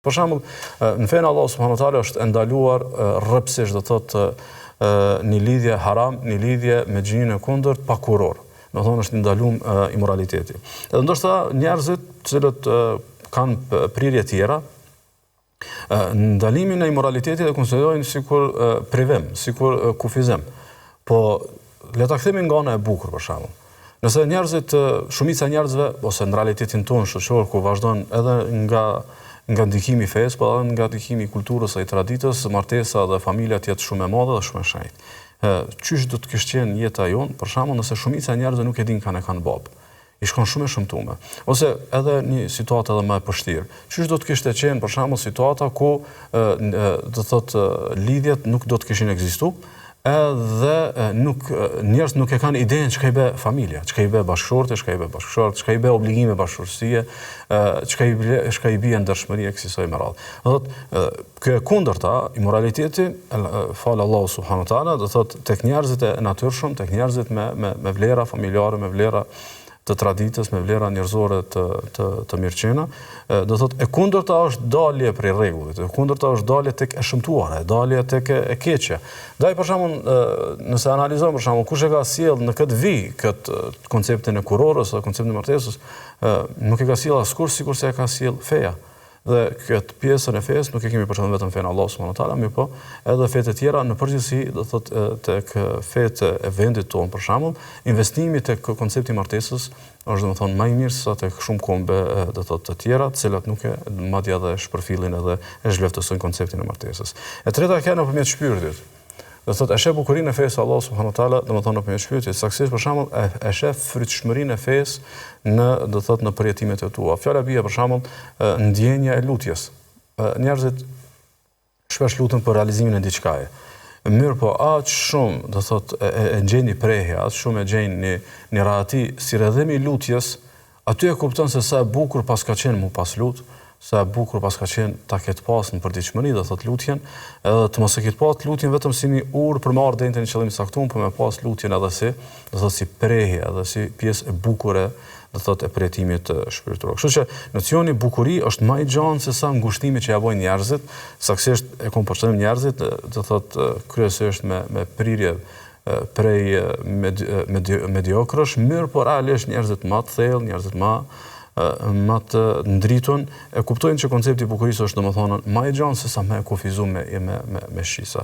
Për shembull, në fenë Allah subhanahu wa taala është ndaluar rrëpsisht, do thotë një lidhje haram, një lidhje me gjininë e kundërt pa kuror. Do thonë është ndaluar imoraliteti. Edhe ndoshta njerëzit cilët kanë prirje tjera, ndalimin e imoralitetit e konsiderojnë sikur privim, sikur kufizim. Po le ta kthemi nga ana e bukur për shembull. Nëse njerëzit, shumica e njerëzve ose në realitetin tonë shoqëror ku vazhdon edhe nga ndikimi i fesë, po edhe nga ndikimi i kulturës së traditës, martesa dhe familja të jetë shumë e madhe dhe shumë e shenjtë. Çysh do të kishte qenë jeta jonë, për shembull, nëse shumica e njerëzve nuk e din kanë bab. I shkon shumë e shëmtuar. Ose edhe një situatë edhe më e vështirë. Çysh do të kishte qenë për shembull situata ku do thotë lidhjet nuk do të kishin ekzistuar, edhe njerëz nuk e kanë idenë çka i bë familja, çka i bë bashkëshorti, çka i bë bashkëshort, çka i bë obligime bashkëshortësie, çka i bie ndershmëria kësaj me radhë. Do thotë kjo e kundërta, imoraliteti, fal Allahu subhanahu wa taala, do thotë tek njerëzit e natyrshëm, tek njerëzit me vlera familjare, me vlera të traditës, me vlera njerëzore të mirëqenia, do thotë e kundërta është dalje prej rregullit, e kundërta është dalje tek e shëmtuara, dalje tek e keqja. Ndaj për shembull, nëse analizojmë për shembull kush e ka sjell në këtë vijë këtë konceptin e kurorës ose konceptin e martesës, nuk e ka sjell askush sikurse e ka sjell feja. Dhe këtë pjesën e fesë nuk e kemi përshtatur vetëm fenë Allah subhanahu wa taala, mirë po edhe fetë tjera në përgjithësi, do thotë tek fetë e vendit tonë për shembull, investimi tek koncepti i martesës është domethënë më i mirë se tek shumë kombe do thotë të tjera, të cilat nuk e madje edhe shpërfillin edhe e zhleftojnë konceptin e martesës. E treta ka nëpërmjet shpirtit. Do thotë e sheh bukurinë e fesë Allah subhanahu wa taala, domethënë nëpërmjet shpirtit, saktësisht për shembull e sheh frytshmërinë e fesë do thotë në përjetimet e tua. Fjala bie për shembull ndjenja e lutjes. Njerëzit shpesh luten për realizimin e diçkaje. Mirë po aq shumë do thotë e gjeni prehje, aq shumë e gjeni një rahati si rrëdhimi i lutjes, aty e kupton se sa e bukur pas ka qenë mu pas lut, sa e bukur pas ka qenë ta ketë pas në përditshmëri, do thotë lutjen, edhe të mos e ketë pas lutjen vetëm si një urë për marrë deri në qëllim saktum, por me pas lutjen edhe si, do thotë si prehje, edhe si pjesë e bukur do thotë e përjetimit shpirtëror. Kështu që nocioni bukuri është më i gjanë se sa ngushtimi që ja bojnë njerëzit, saktësisht e kompozojnë njerëzit, do thotë kryesisht me prirje prej mediokrësh, mirë por realisht njerëzit më të thellë, njerëzit më të ndritun, e kuptojnë që koncepti i bukurisë është domethënë më i gjanë se sa më e kufizuar me shisa.